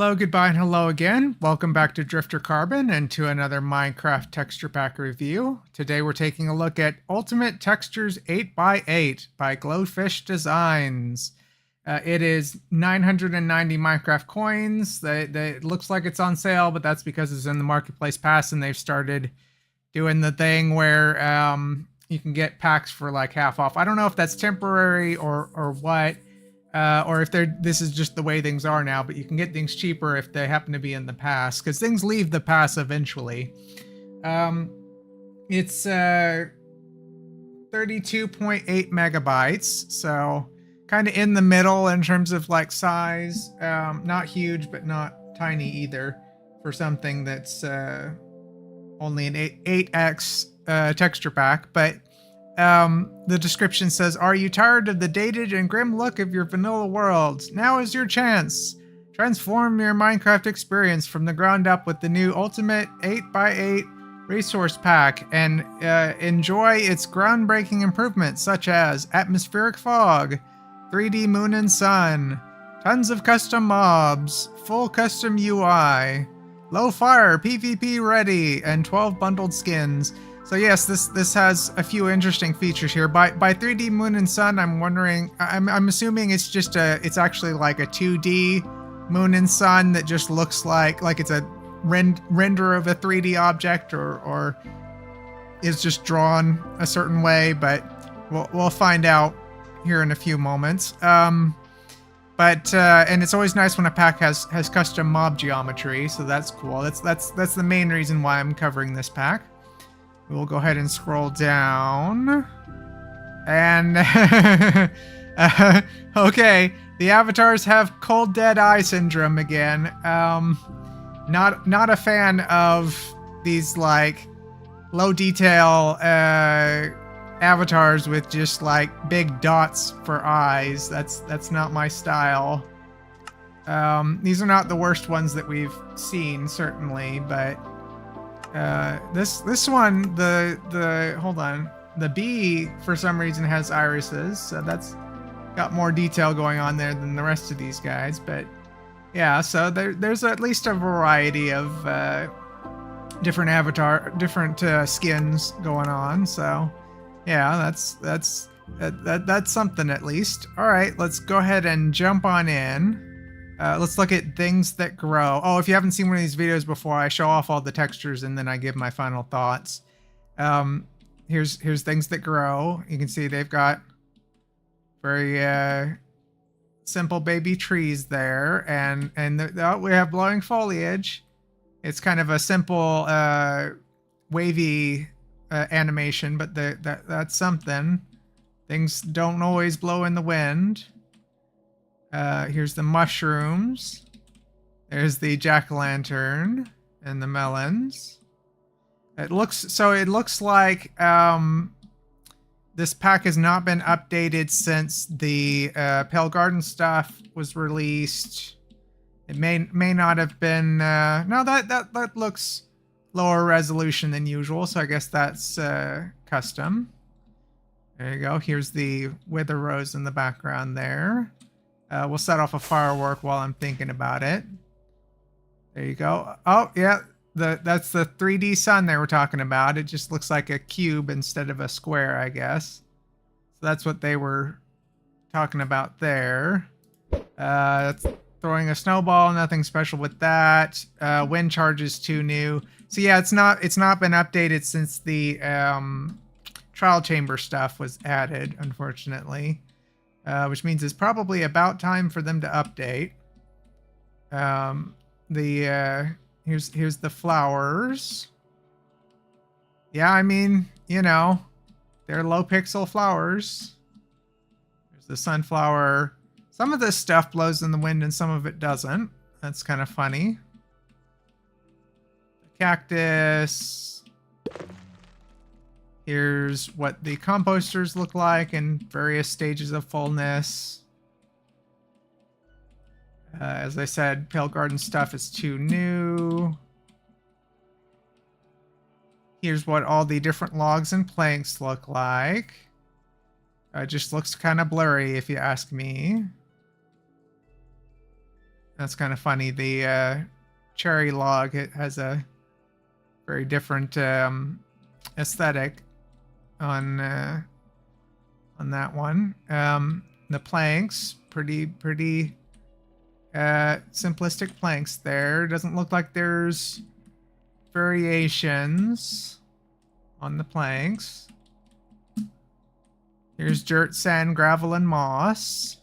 Hello, goodbye, and hello again. Welcome back to Drifter Carbon and to another Minecraft texture pack review. Today we're taking a look at Ultimate Textures 8x8 by Glowfish Designs. It is 990 Minecraft coins. It looks like it's on sale, but that's because it's in the Marketplace Pass and they've started doing the thing where you can get packs for like half off. I don't know if that's temporary or what. Or if this is just the way things are now, but you can get things cheaper if they happen to be in the pass, because things leave the pass eventually. It's 32.8 megabytes, so kind of in the middle in terms of like size. Not huge, but not tiny either for something that's only an 8x texture pack, but the description says, "Are you tired of the dated and grim look of your vanilla world? Now is your chance. Transform your Minecraft experience from the ground up with the new Ultimate 8x8 Resource Pack and enjoy its groundbreaking improvements such as atmospheric fog, 3D moon and sun, tons of custom mobs, full custom UI, low fire, PvP ready, and 12 bundled skins." So yes, this has a few interesting features here. By 3D Moon and Sun, I'm wondering, I'm assuming it's just it's actually like a 2D Moon and Sun that just looks like it's a render of a 3D object, or is just drawn a certain way. But we'll find out here in a few moments. And it's always nice when a pack has custom mob geometry, so that's cool. That's the main reason why I'm covering this pack. We'll go ahead and scroll down. And okay, the avatars have cold dead eye syndrome again. Not a fan of these like low detail avatars with just like big dots for eyes. That's not my style. These are not the worst ones that we've seen, certainly, but this one, hold on, the bee for some reason has irises, so that's got more detail going on there than the rest of these guys. But yeah, so there's at least a variety of different skins going on. So yeah, that's something at least. All right, let's go ahead and jump on in. Let's look at things that grow. Oh, if you haven't seen one of these videos before, I show off all the textures and then I give my final thoughts. Here's things that grow. You can see they've got very simple baby trees there, and we have blowing foliage. It's kind of a simple wavy animation, but that's something. Things don't always blow in the wind. Here's the mushrooms. There's the jack-o'-lantern and the melons. It looks like this pack has not been updated since the Pale Garden stuff was released. It may not have been. No, that looks lower resolution than usual, so I guess that's custom. There you go. Here's the wither rose in the background there. We'll set off a firework while I'm thinking about it. There you go. Oh, yeah. That's the 3D sun they were talking about. It just looks like a cube instead of a square, I guess. So that's what they were talking about there. That's throwing a snowball. Nothing special with that. Wind charge is too new. So yeah, it's not been updated since the trial chamber stuff was added, unfortunately. Which means it's probably about time for them to update. Here's the flowers. Yeah, I mean, you know, they're low pixel flowers. There's the sunflower. Some of this stuff blows in the wind and some of it doesn't. That's kind of funny. The cactus. Here's what the composters look like in various stages of fullness. As I said, Pale Garden stuff is too new. Here's what all the different logs and planks look like. It just looks kind of blurry if you ask me. That's kind of funny. The cherry log, it has a very different aesthetic on that one. The planks, pretty simplistic planks there. Doesn't look like there's variations on the planks. Here's dirt, sand, gravel, and moss.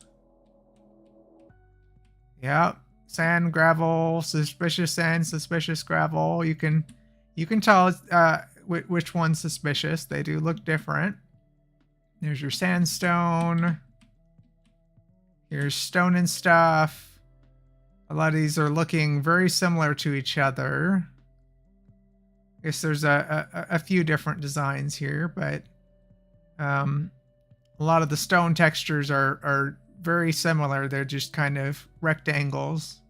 Yep. Sand, gravel, suspicious sand, suspicious gravel. You can tell which one's suspicious. They do look different. There's your sandstone. Here's stone and stuff. A lot of these are looking very similar to each other. I guess there's a few different designs here, but a lot of the stone textures are very similar. They're just kind of rectangles.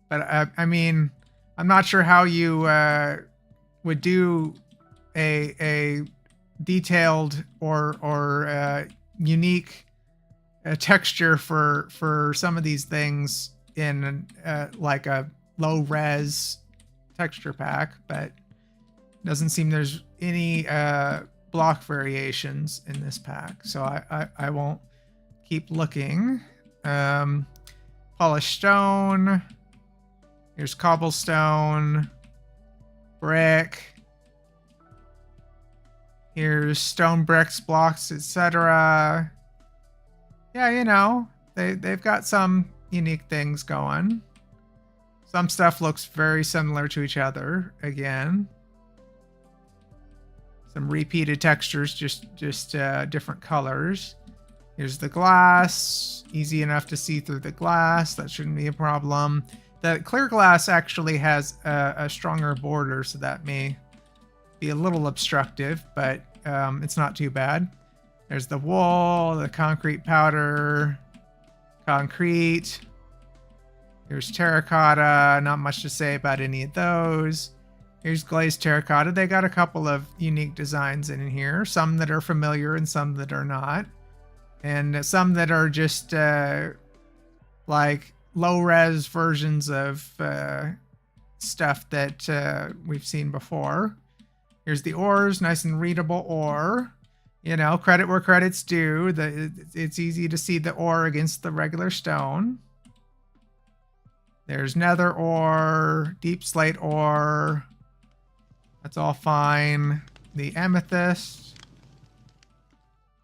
But I mean, I'm not sure how you would do a detailed or unique texture for some of these things in like a low res texture pack, but doesn't seem there's any block variations in this pack, so I won't keep looking. Polished stone. Here's cobblestone, brick. Here's stone, bricks, blocks, etc. Yeah, you know, they've got some unique things going. Some stuff looks very similar to each other again. Some repeated textures, just different colors. Here's the glass. Easy enough to see through the glass. That shouldn't be a problem. The clear glass actually has a stronger border, so that may be a little obstructive, but it's not too bad. There's the wool, the concrete powder, concrete. Here's terracotta. Not much to say about any of those. Here's glazed terracotta. They got a couple of unique designs in here. Some that are familiar and some that are not. And some that are just like low-res versions of stuff that we've seen before. Here's the ores. Nice and readable ore. You know, credit where credit's due. It's easy to see the ore against the regular stone. There's nether ore, deep slate ore. That's all fine. The amethyst.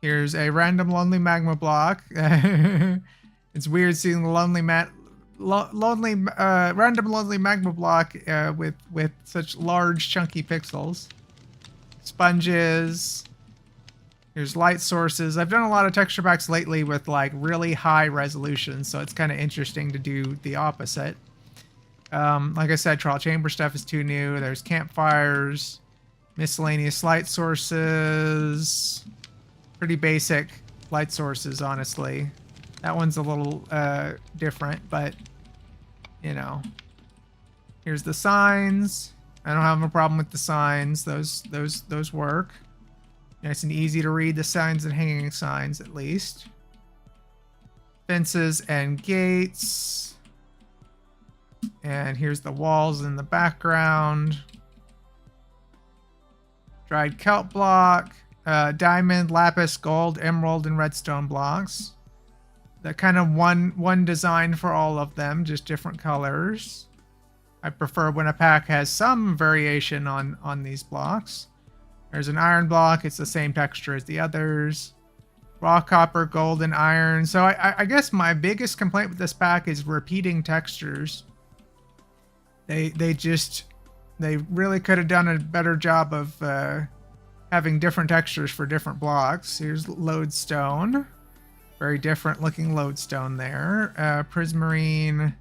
Here's a random lonely magma block. It's weird seeing the random lonely magma block with such large chunky pixels. Sponges. Here's light sources. I've done a lot of texture packs lately with like really high resolution, so it's kind of interesting to do the opposite. Like I said, trial chamber stuff is too new. There's campfires, miscellaneous light sources. Pretty basic light sources, honestly. That one's a little different, but you know. Here's the signs. I don't have a problem with the signs. Those work. Nice and easy to read the signs and hanging signs, at least. Fences and gates. And here's the walls in the background. Dried kelp block. Diamond, lapis, gold, emerald, and redstone blocks. That kind of one design for all of them, just different colors. I prefer when a pack has some variation on these blocks. There's an iron block. It's the same texture as the others. Raw copper, gold, and iron. So I guess my biggest complaint with this pack is repeating textures. They really could have done a better job of having different textures for different blocks. Here's lodestone. Very different looking lodestone there. Prismarine.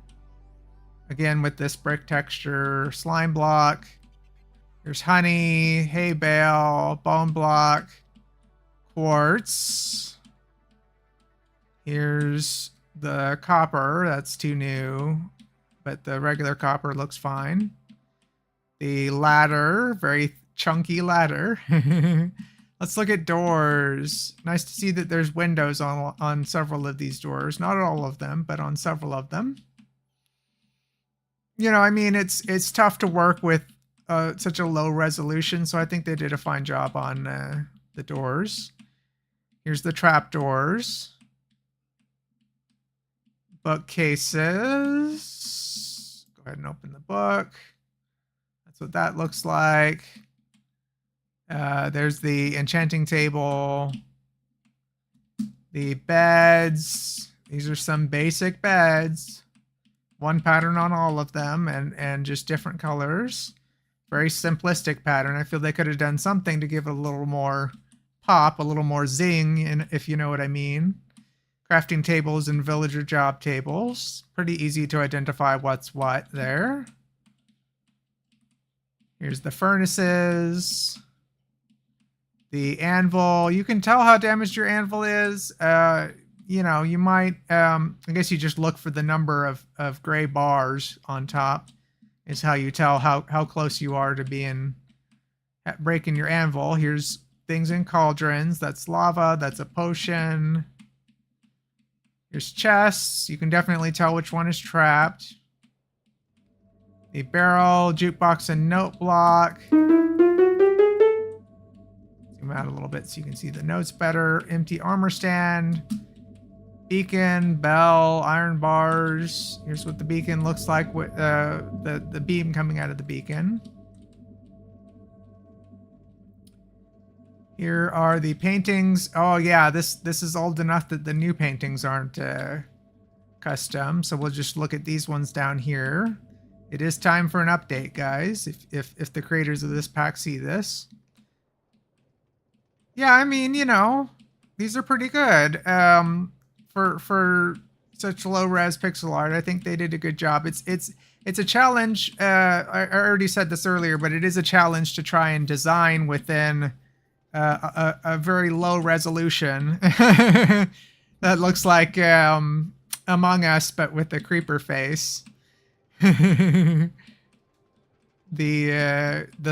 Again with this brick texture. Slime block. There's honey, hay bale, bone block, quartz. Here's the copper. That's too new, but the regular copper looks fine. The ladder, very chunky ladder. Let's look at doors. Nice to see that there's windows on several of these doors. Not all of them, but on several of them. you know, I mean, it's tough to work with such a low resolution, so I think they did a fine job on the doors. Here's the trap doors. Bookcases. Go ahead and open the book. That's what that looks like. There's the enchanting table. The beds. These are some basic beds. One pattern on all of them and just different colors. Very simplistic pattern. I feel they could have done something to give it a little more pop, a little more zing, if you know what I mean. Crafting tables and villager job tables. Pretty easy to identify what's what there. Here's the furnaces. The anvil. You can tell how damaged your anvil is. You know, you might, I guess you just look for the number of gray bars on top is how you tell how close you are to being, breaking your anvil. Here's things in cauldrons. That's lava. That's a potion. Here's chests. You can definitely tell which one is trapped. A barrel, jukebox, and note block. Zoom out a little bit so you can see the notes better. Empty armor stand. Beacon, bell, iron bars. Here's what the beacon looks like with the beam coming out of the beacon. Here are the paintings. Oh yeah, this is old enough that the new paintings aren't custom. So we'll just look at these ones down here. It is time for an update, guys. If the creators of this pack see this. Yeah, I mean, you know, these are pretty good. For such low res pixel art, I think they did a good job. It's a challenge. I already said this earlier, but it is a challenge to try and design within a very low resolution that looks like Among Us, but with a creeper face. The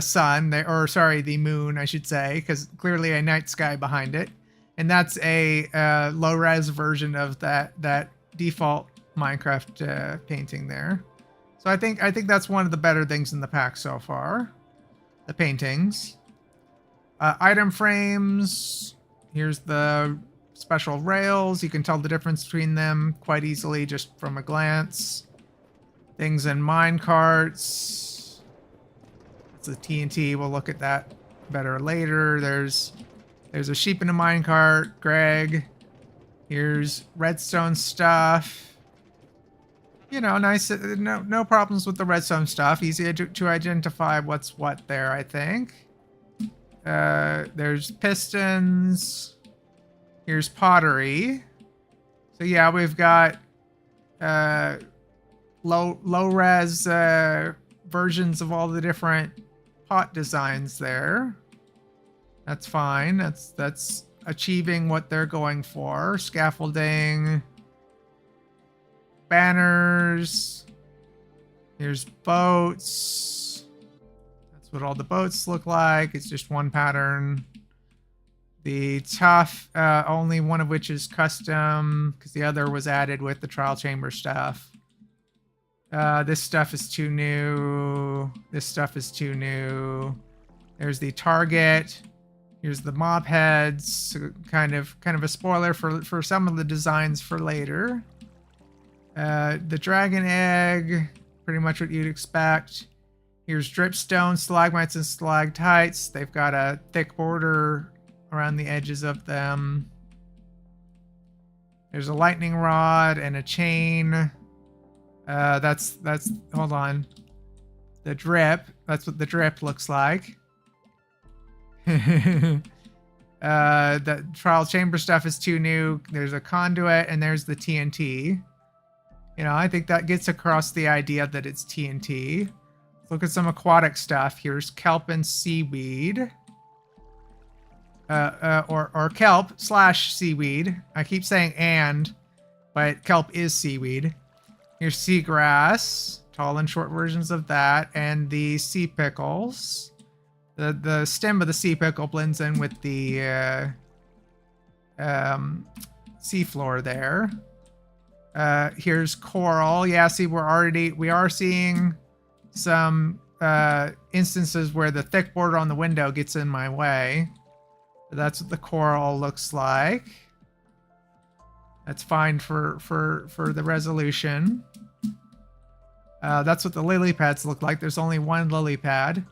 sun, or sorry, the moon, I should say, because clearly a night sky behind it. And that's a low-res version of that default Minecraft painting there. So I think that's one of the better things in the pack so far. The paintings. Item frames. Here's the special rails. You can tell the difference between them quite easily just from a glance. Things in mine carts. That's the TNT. We'll look at that better later. There's a sheep in a minecart, Greg. Here's redstone stuff. You know, nice. No problems with the redstone stuff. Easy to identify what's what there, I think. There's pistons. Here's pottery. So yeah, we've got low res versions of all the different pot designs there. That's fine. That's achieving what they're going for. Scaffolding. Banners. Here's boats. That's what all the boats look like. It's just one pattern. The tough, only one of which is custom, because the other was added with the trial chamber stuff. This stuff is too new. This stuff is too new. There's the target. Here's the mob heads. Kind of a spoiler for some of the designs for later. The dragon egg, pretty much what you'd expect. Here's dripstone, stalagmites, and stalactites. They've got a thick border around the edges of them. There's a lightning rod and a chain. That's hold on. The drip. That's what the drip looks like. The trial chamber stuff is too new. There's a conduit and there's the TNT. You know, I think that gets across the idea that it's TNT. Let's look at some aquatic stuff. Here's kelp and seaweed. Or kelp / seaweed. I keep saying but kelp is seaweed. Here's seagrass, tall and short versions of that, and the sea pickles. The stem of the sea pickle blends in with the sea floor there. Here's coral. Yeah, see, we are seeing some instances where the thick border on the window gets in my way. That's what the coral looks like. That's fine for the resolution. That's what the lily pads look like. There's only one lily pad.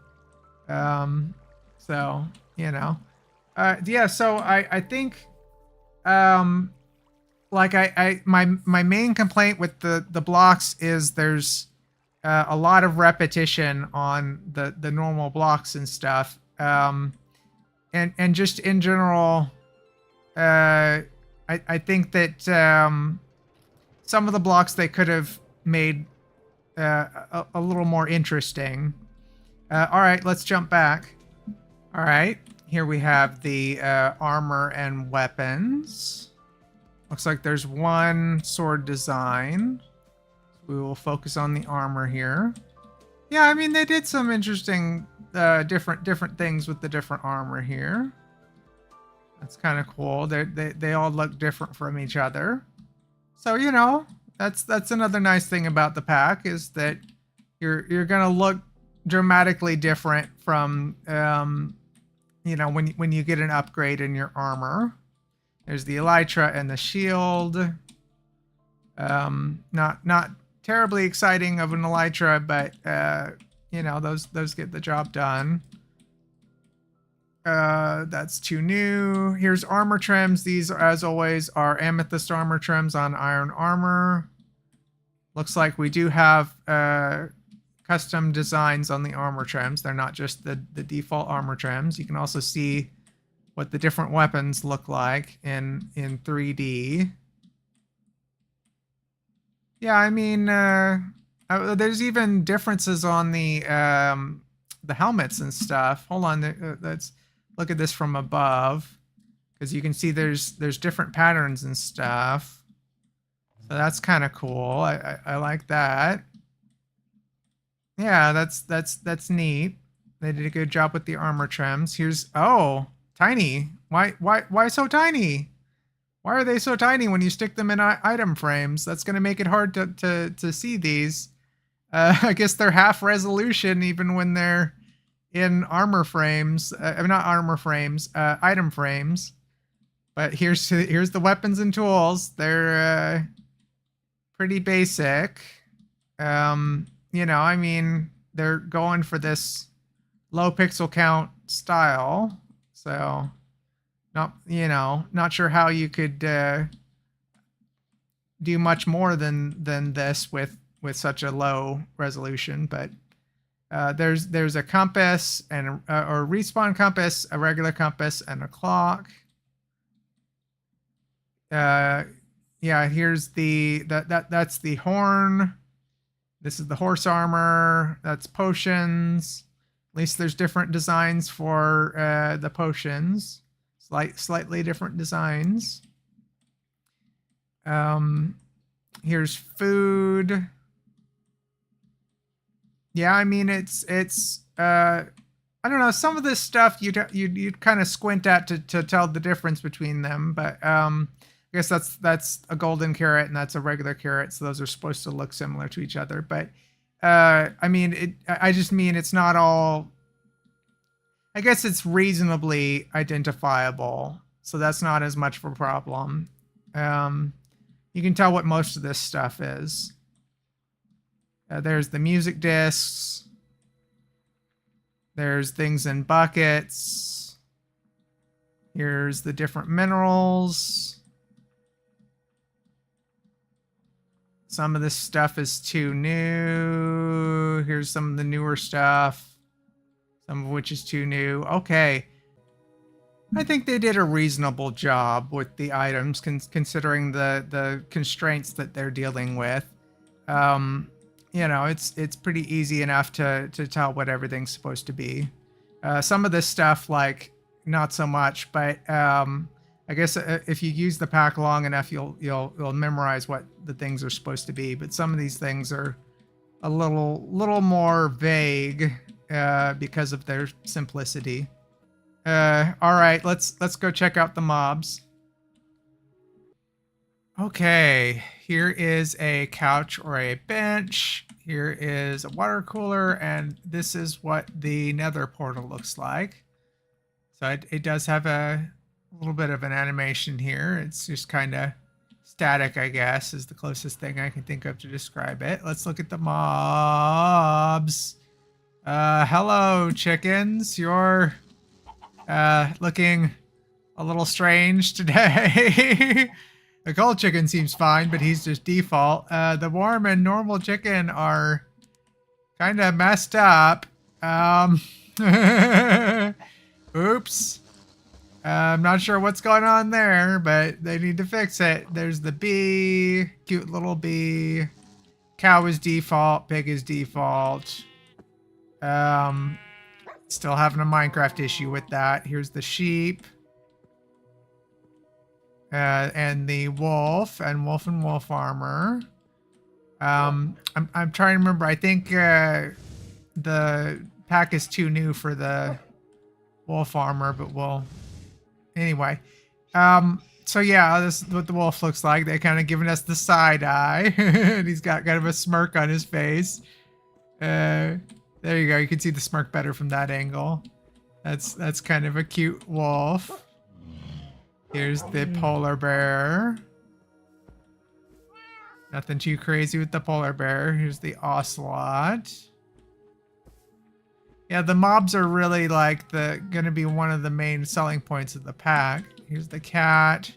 So, you know. Yeah, so I think like my main complaint with the blocks is there's a lot of repetition on the normal blocks and stuff. And just in general, I think that some of the blocks they could have made a little more interesting. All right, let's jump back. All right, here we have the armor and weapons. Looks like there's one sword design. We will focus on the armor here. Yeah, I mean, they did some interesting different things with the different armor here. That's kind of cool. They all look different from each other. So, you know, that's another nice thing about the pack is that you're gonna look dramatically different from you know, when you get an upgrade in your armor. There's the elytra and the shield. Not terribly exciting of an elytra, but you know, those get the job done. That's too new. Here's armor trims. These, as always, are amethyst armor trims on iron armor. Looks like we do have custom designs on the armor trims. They're not just the default armor trims. You can also see what the different weapons look like in 3D. Yeah, I mean, there's even differences on the helmets and stuff. Hold on, let's look at this from above, because you can see there's different patterns and stuff. So that's kind of cool. I like that. Yeah, that's neat. They did a good job with the armor trims. Here's tiny. Why so tiny? Why are they so tiny when you stick them in item frames? That's going to make it hard to see these. I guess they're half resolution even when they're in armor frames. Not armor frames, item frames. But here's the weapons and tools. They're pretty basic. You know, I mean, they're going for this low pixel count style. So, not sure how you could do much more than this with such a low resolution. But there's a compass and or respawn compass, a regular compass, and a clock. Yeah, here's that's the horn. This is the horse armor. That's potions. At least there's different designs for the potions. Slightly different designs. Here's food. Yeah, I mean it's I don't know, some of this stuff you'd kind of squint at to tell the difference between them, but I guess that's a golden carrot and that's a regular carrot, so those are supposed to look similar to each other. But I mean, I just mean it's not all. I guess it's reasonably identifiable, so that's not as much of a problem. You can tell what most of this stuff is. There's the music discs. There's things in buckets. Here's the different minerals. Some of this stuff is too new. Here's some of the newer stuff. Some of which is too new. Okay. I think they did a reasonable job with the items considering the constraints that they're dealing with. You know, it's pretty easy enough to tell what everything's supposed to be. Some of this stuff, like, not so much, but I guess if you use the pack long enough, you'll memorize what the things are supposed to be. But some of these things are a little more vague because of their simplicity. All right, let's go check out the mobs. Okay, here is a couch or a bench. Here is a water cooler, and this is what the nether portal looks like. So it does have a little bit of an animation here. It's just kind of static, I guess, is the closest thing I can think of to describe it. Let's look at the mobs. Hello, chickens. You're looking a little strange today. The cold chicken seems fine, but he's just default. The warm and normal chicken are kind of messed up. Oops. I'm not sure what's going on there, but they need to fix it. There's the bee, cute little bee. Cow is default, pig is default. Still having a Minecraft issue with that. Here's the sheep. And the wolf and wolf armor. I'm trying to remember. I think the pack is too new for the wolf armor, but we'll anyway. So yeah, this is what the wolf looks like. They're kind of giving us the side eye. And he's got kind of a smirk on his face. There you go. You can see the smirk better from that angle. That's kind of a cute wolf. Here's the polar bear. Nothing too crazy with the polar bear. Here's the ocelot. Yeah, the mobs are really like gonna be one of the main selling points of the pack. Here's the cat.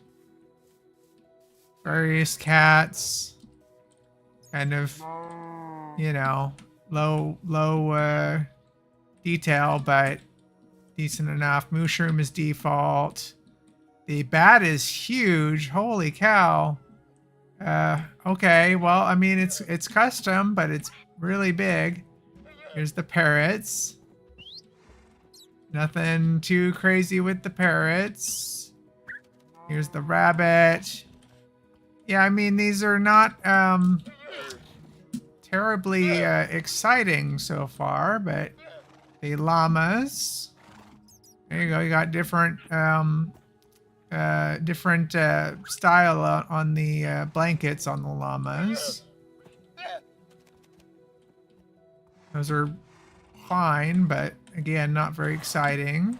Various cats. Kind of, you know, low detail, but decent enough. Mushroom is default. The bat is huge. Holy cow. Okay, well, I mean, it's custom, but it's really big. Here's the parrots. Nothing too crazy with the parrots. Here's the rabbit. Yeah, I mean, these are not terribly exciting so far, but the llamas. There you go. You got different style on the blankets on the llamas. Those are fine, but again, not very exciting.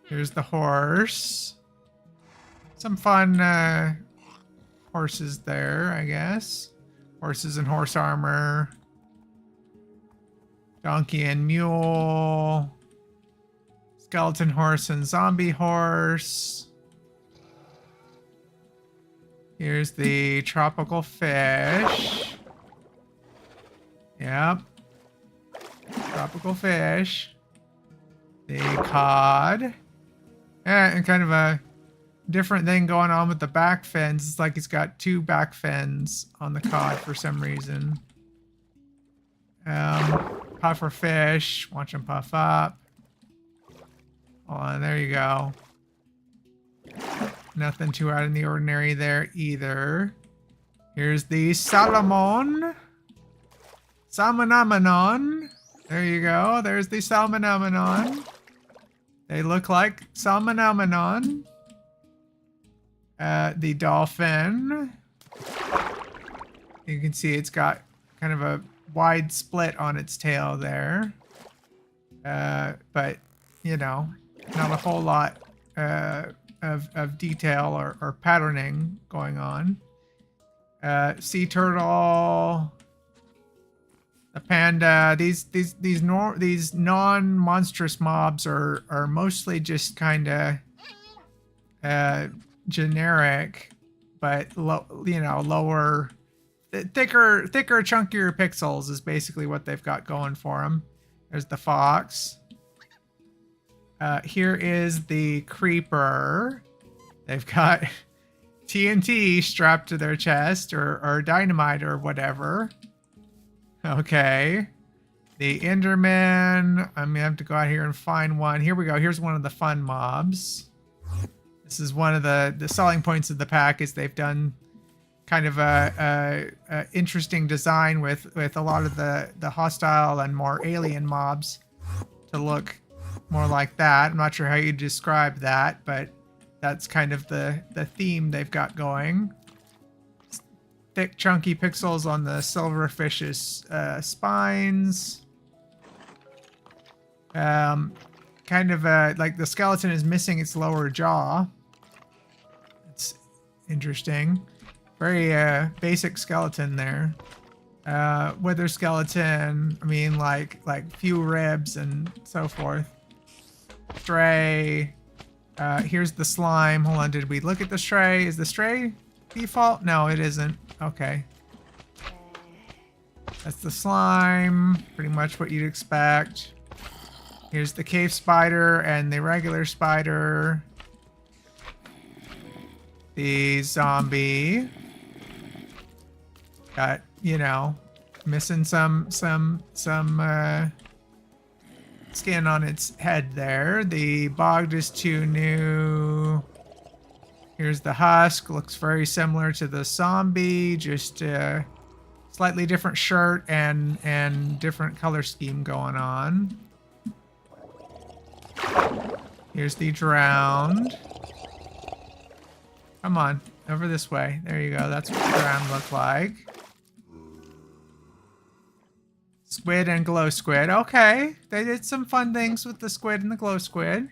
Here's the horse. Some fun horses there, I guess. Horses and horse armor. Donkey and mule. Skeleton horse and zombie horse. Here's the tropical fish. Yep. Tropical fish. The cod. And kind of a different thing going on with the back fins. It's like he's got two back fins on the cod for some reason. Puffer fish. Watch him puff up. Hold on, there you go. Nothing too out of the ordinary there either. Here's the salmon. Salmonamenon. There you go. There's the salmonamenon. They look like salmonamenon. The dolphin. You can see it's got kind of a wide split on its tail there. But, you know, not a whole lot of detail or patterning going on. Sea turtle, the panda. These non-monstrous mobs are mostly just kind of generic, but lower, thicker, chunkier pixels is basically what they've got going for them. There's the fox. Here is the creeper. They've got TNT strapped to their chest or dynamite or whatever. Okay. The Enderman. I'm gonna have to go out here and find one. Here we go. Here's one of the fun mobs. This is one of the selling points of the pack is they've done kind of a interesting design with a lot of the hostile and more alien mobs to look more like that. I'm not sure how you describe that, but that's kind of the theme they've got going. thick, chunky pixels on the silverfish's spines. Kind of like the skeleton is missing its lower jaw. It's interesting. Very basic skeleton there. Wither skeleton, I mean like few ribs and so forth. Stray. Here's the slime. Hold on, did we look at the stray? Is the stray default? No, it isn't. Okay. That's the slime. Pretty much what you'd expect. Here's the cave spider and the regular spider. The zombie. Got, you know, missing some skin on its head there. The bogged is too new. Here's the husk. Looks very similar to the zombie, just a slightly different shirt and different color scheme going on. Here's the drowned. Come on, over this way. There you go. That's what the drowned look like. Squid and glow squid. Okay, they did some fun things with the squid and the glow squid.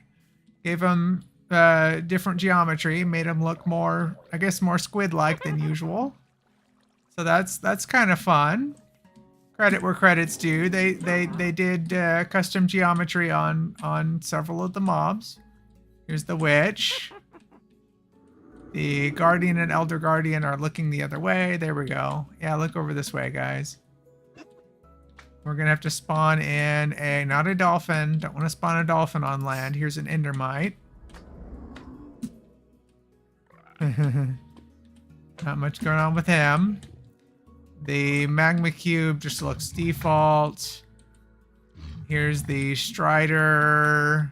Gave them different geometry, made them look more, I guess, more squid-like than usual. So that's kind of fun. Credit where credit's due. They did custom geometry on several of the mobs. Here's the witch. The guardian and elder guardian are looking the other way. There we go. Yeah, look over this way, guys. We're gonna have to spawn in not a dolphin. Don't want to spawn a dolphin on land. Here's an endermite. Not much going on with him. The magma cube just looks default. Here's the strider.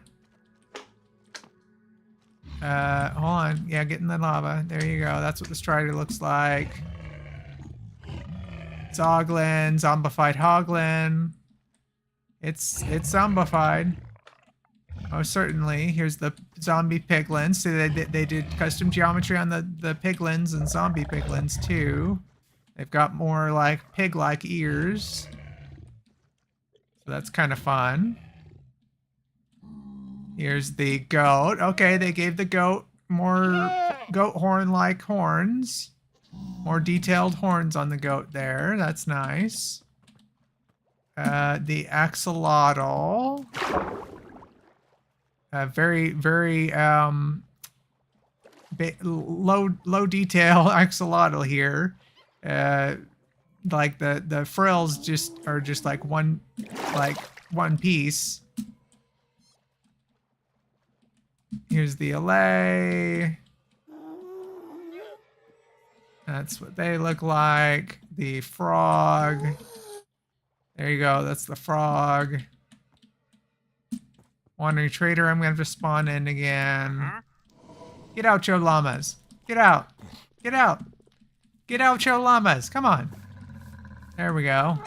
Hold on. Yeah, get in the lava. There you go. That's what the strider looks like. Zoglin, zombified hoglin. It's zombified. Oh, certainly. Here's the zombie piglins. So they did custom geometry on the piglins and zombie piglins too. They've got more like pig-like ears. So that's kind of fun. Here's the goat. Okay, they gave the goat more goat horn-like horns. More detailed horns on the goat there. That's nice. The axolotl. Very low detail axolotl here. Like the frills are just like one piece. Here's the allay. That's what they look like. The frog. There you go. That's the frog. Wandering trader. I'm going to have to spawn in again. Get out, Joe Llamas. Get out. Get out. Get out, Joe Llamas. Come on. There we go.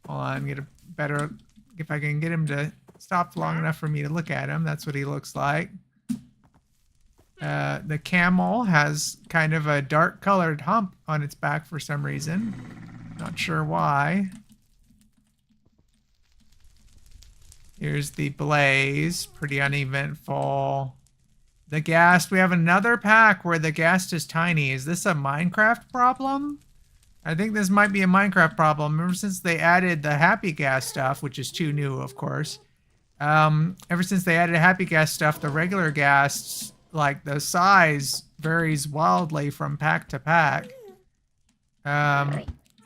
Hold on. Get a better... If I can get him to stop long enough for me to look at him. That's what he looks like. The camel has kind of a dark colored hump on its back for some reason. Not sure why. Here's the blaze. Pretty uneventful. The ghast. We have another pack where the ghast is tiny. Is this a Minecraft problem? I think this might be a Minecraft problem. Ever since they added the happy ghast stuff, which is too new, of course. Ever since they added happy ghast stuff, the regular ghasts, like the size varies wildly from pack to pack.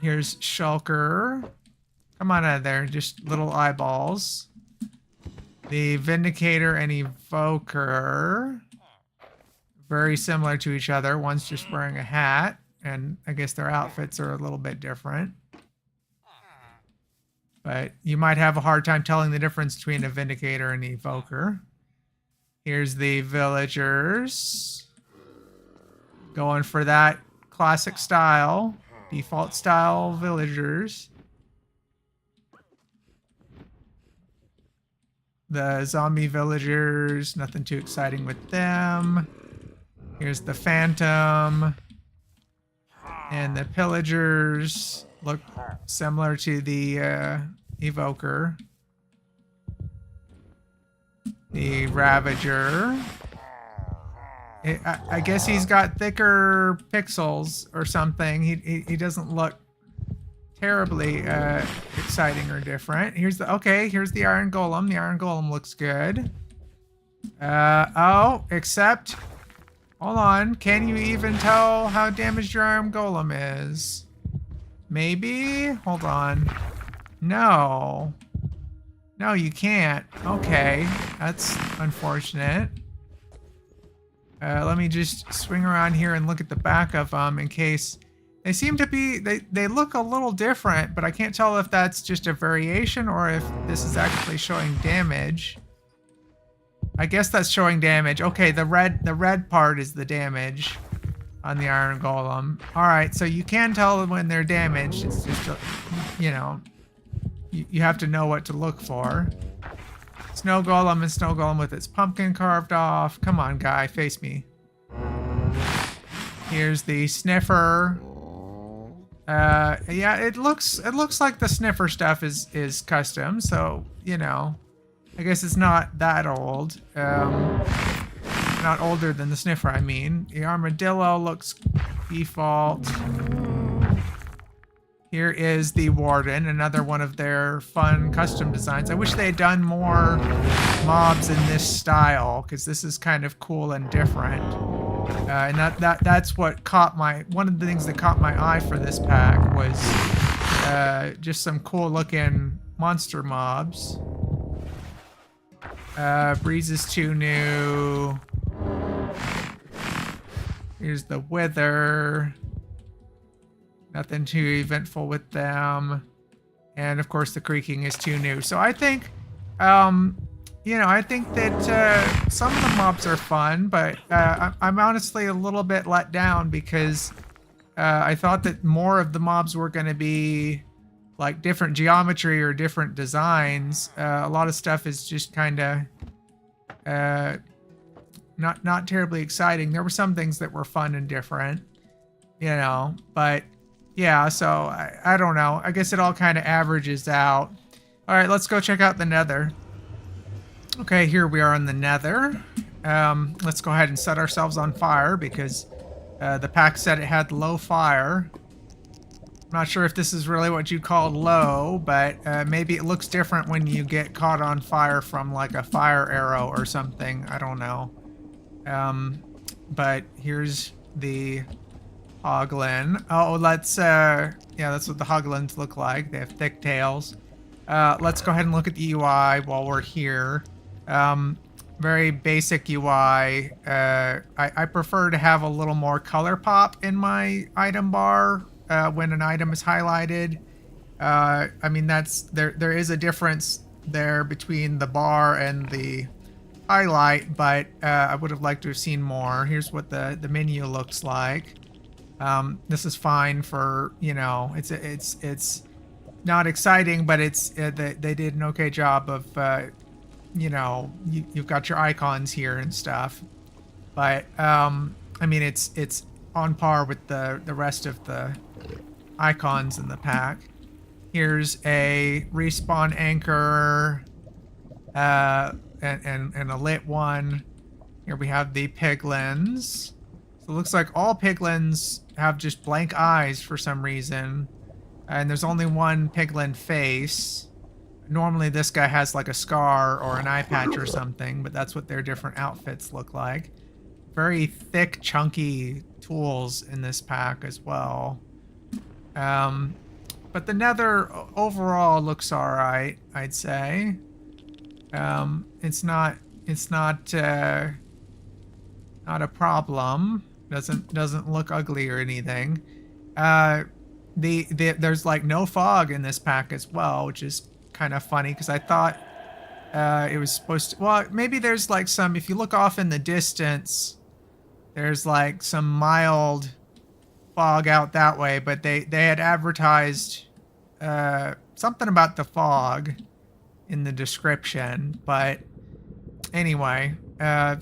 Here's Shulker. Come on out of there, just little eyeballs. The Vindicator and Evoker. Very similar to each other. One's just wearing a hat, and I guess their outfits are a little bit different. But you might have a hard time telling the difference between a Vindicator and Evoker. Here's the villagers. Going for that classic style. Default style villagers. The zombie villagers. Nothing too exciting with them. Here's the phantom. And the pillagers look similar to the evoker. The ravager. I guess he's got thicker pixels or something. He doesn't look terribly exciting or different. Here's the iron golem. The iron golem looks good. Except, hold on. Can you even tell how damaged your iron golem is? Maybe? Hold on. No. No, you can't. Okay, that's unfortunate. Let me just swing around here and look at the back of them in case. They seem to be, they look a little different, but I can't tell if that's just a variation or if this is actually showing damage. I guess that's showing damage. Okay, the red part is the damage on the iron golem. All right, so you can tell when they're damaged. It's just, you know, you have to know what to look for. Snow golem and snow golem with its pumpkin carved off. Come on, guy, face me. Here's the sniffer. Yeah, it looks like the sniffer stuff is custom, so you know, I guess it's not that old. Not older than the sniffer, I mean. The armadillo looks default. Here is the warden, another one of their fun custom designs. I wish they had done more mobs in this style, because this is kind of cool and different. And that's what caught one of the things that caught my eye for this pack was just some cool looking monster mobs. Breeze is too new. Here's the wither. Nothing too eventful with them. And of course the creaking is too new. So I think, you know, I think that some of the mobs are fun, but I'm honestly a little bit let down because I thought that more of the mobs were going to be like different geometry or different designs. A lot of stuff is just kind of not terribly exciting. There were some things that were fun and different, you know, but yeah, so I don't know. I guess it all kind of averages out. All right, let's go check out the nether. Okay, here we are in the nether. Let's go ahead and set ourselves on fire because the pack said it had low fire. I'm not sure if this is really what you call low, but maybe it looks different when you get caught on fire from like a fire arrow or something. I don't know. But here's the hoglin. Oh, yeah, that's what the hoglins look like. They have thick tails. Let's go ahead and look at the UI while we're here. Very basic UI. I prefer to have a little more color pop in my item bar when an item is highlighted. I mean, there is a difference there between the bar and the highlight, but I would have liked to have seen more. Here's what the menu looks like. This is fine for, you know, it's not exciting, but they did an okay job of, you know, you've got your icons here and stuff. But I mean, it's on par with the rest of the icons in the pack. Here's a respawn anchor, and a lit one. Here we have the piglins. So it looks like all piglins have just blank eyes for some reason. And there's only one piglin face. Normally this guy has like a scar or an eye patch or something, but that's what their different outfits look like. Very thick, chunky tools in this pack as well. But the nether overall looks alright, I'd say. It's not a problem. Doesn't look ugly or anything. There's like no fog in this pack as well, which is kind of funny because I thought it was supposed to. Well, maybe there's like some. If you look off in the distance, there's like some mild fog out that way, but they had advertised something about the fog in the description. But anyway,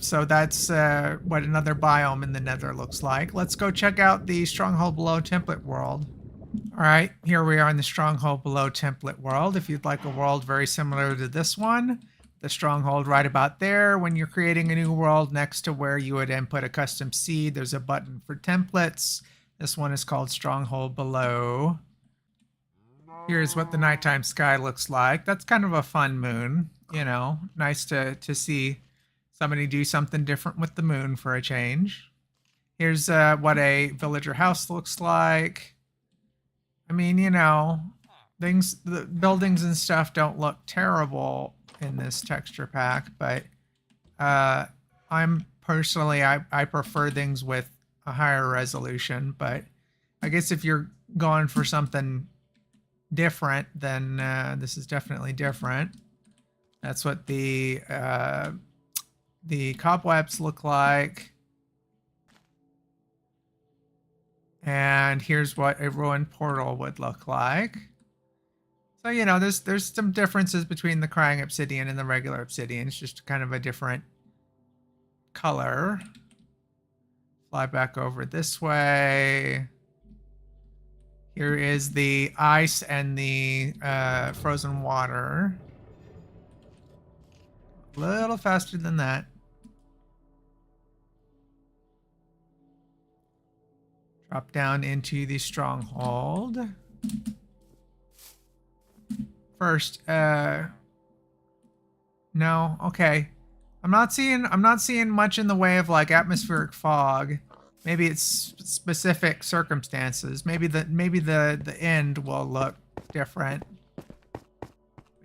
So that's what another biome in the Nether looks like. Let's go check out the Stronghold Below template world. All right, here we are in the Stronghold Below template world. If you'd like a world very similar to this one, the stronghold right about there. When you're creating a new world, next to where you would input a custom seed, there's a button for templates. This one is called Stronghold Below. Here's what the nighttime sky looks like. That's kind of a fun moon, you know, nice to see somebody do something different with the moon for a change. Here's what a villager house looks like. I mean, you know, the buildings and stuff don't look terrible in this texture pack, but I'm personally, I prefer things with a higher resolution, but I guess if you're going for something different, then this is definitely different. That's what the cobwebs look like. And here's what a ruined portal would look like. So, you know, there's some differences between the crying obsidian and the regular obsidian. It's just kind of a different color. Fly back over this way. Here is the ice and the frozen water. A little faster than that. Drop down into the stronghold. First, no, okay. I'm not seeing much in the way of like atmospheric fog. Maybe it's specific circumstances. Maybe the end will look different.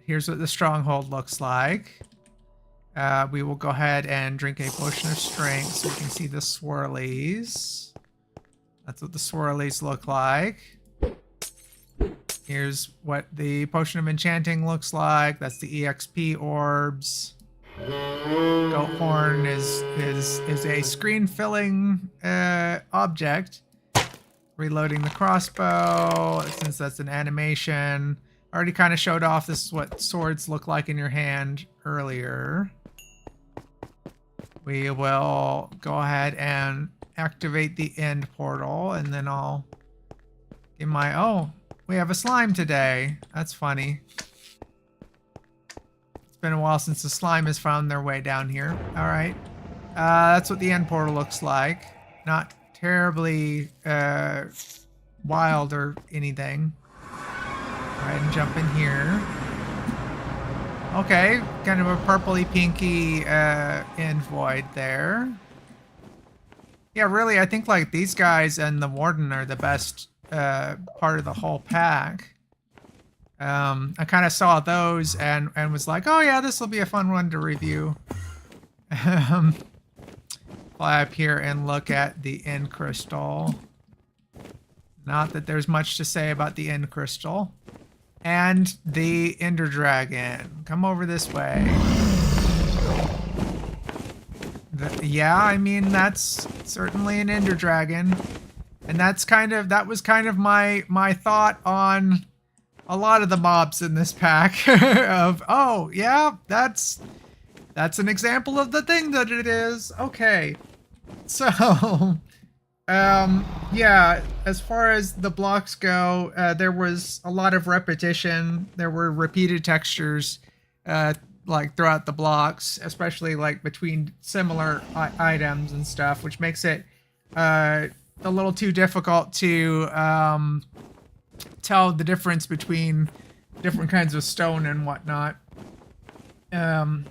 Here's what the stronghold looks like. We will go ahead and drink a potion of strength so you can see the swirlies. That's what the swirlies look like. Here's what the potion of enchanting looks like. That's the EXP orbs. Goat horn is a screen filling object. Reloading the crossbow, since that's an animation. Already kind of showed off this is what swords look like in your hand earlier. We will go ahead and activate the end portal, and then I'll get my, oh, we have a slime today. That's funny. It's been a while since the slime has found their way down here. All right. That's what the end portal looks like. Not terribly wild or anything. Go ahead and jump in here. Okay, kind of a purpley pinky end void there. Yeah, really, I think like these guys and the warden are the best part of the whole pack. I kind of saw those and was like, oh yeah, this will be a fun one to review. Fly up here and look at the end crystal. Not that there's much to say about the end crystal. And the ender dragon. Come over this way. Yeah, I mean, that's certainly an ender dragon. And that was kind of my thought on a lot of the mobs in this pack of, oh yeah, that's an example of the thing that it is. Okay. So, yeah, as far as the blocks go, there was a lot of repetition. There were repeated textures, like throughout the blocks, especially like between similar items and stuff, which makes it a little too difficult to tell the difference between different kinds of stone and whatnot. And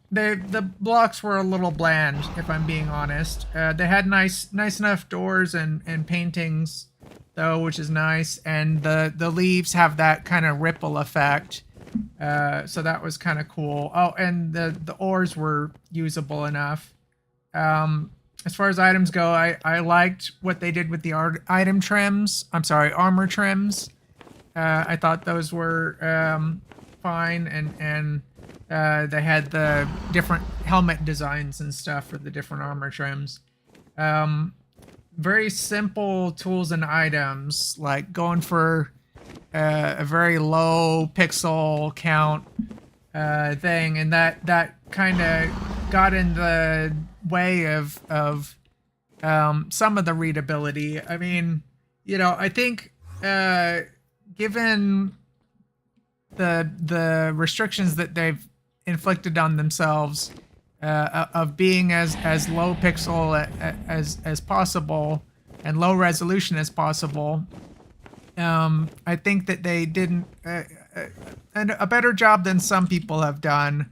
the blocks were a little bland, if I'm being honest. They had nice enough doors and paintings, though, which is nice. And the leaves have that kind of ripple effect. So that was kind of cool. Oh, and the ores were usable enough. As far as items go, I liked what they did with the armor trims. I thought those were fine, and they had the different helmet designs and stuff for the different armor trims. Very simple tools and items, like going for a very low pixel count thing, and that kind of got in the way of some of the readability. I mean, I think given the restrictions that they've inflicted on themselves, of being as low pixel as possible and low resolution as possible, I think that they didn't a better job than some people have done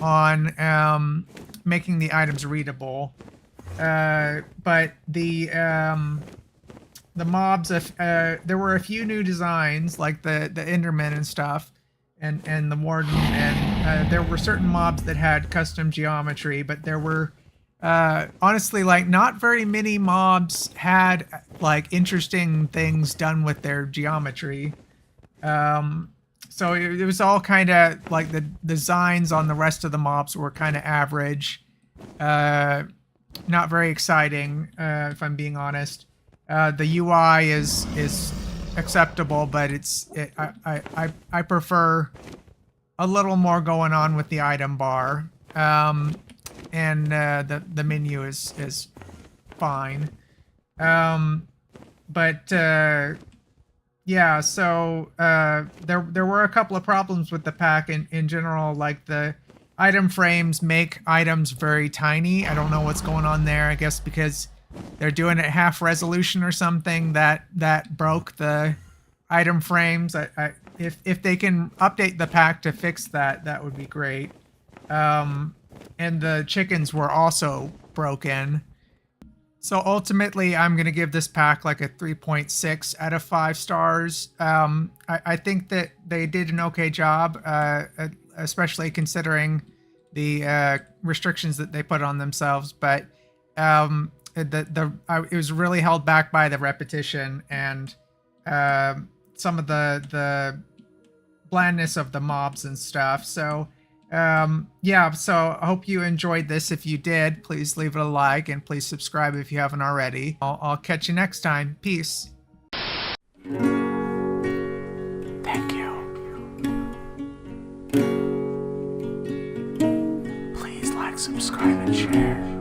on making the items readable. But the mobs, there were a few new designs, like the Enderman and stuff, and the Warden, and there were certain mobs that had custom geometry, but there were honestly, like, not very many mobs had like interesting things done with their geometry. So it was all kind of like the designs on the rest of the mobs were kind of average, not very exciting, if I'm being honest. The UI is acceptable, but I prefer a little more going on with the item bar, and the menu is fine, but yeah. So there were a couple of problems with the pack in general, like the item frames make items very tiny. I don't know what's going on there. I guess because they're doing it half resolution or something, that broke the item frames. If they can update the pack to fix that, that would be great. And the chickens were also broken. So ultimately, I'm going to give this pack like a 3.6 out of 5 stars. I think that they did an okay job, especially considering the restrictions that they put on themselves. But it was really held back by the repetition and some of the blandness of the mobs and stuff. So yeah, so I hope you enjoyed this. If you did, please leave it a like and please subscribe if you haven't already. I'll catch you next time. Peace. Thank you. Please like, subscribe, and share.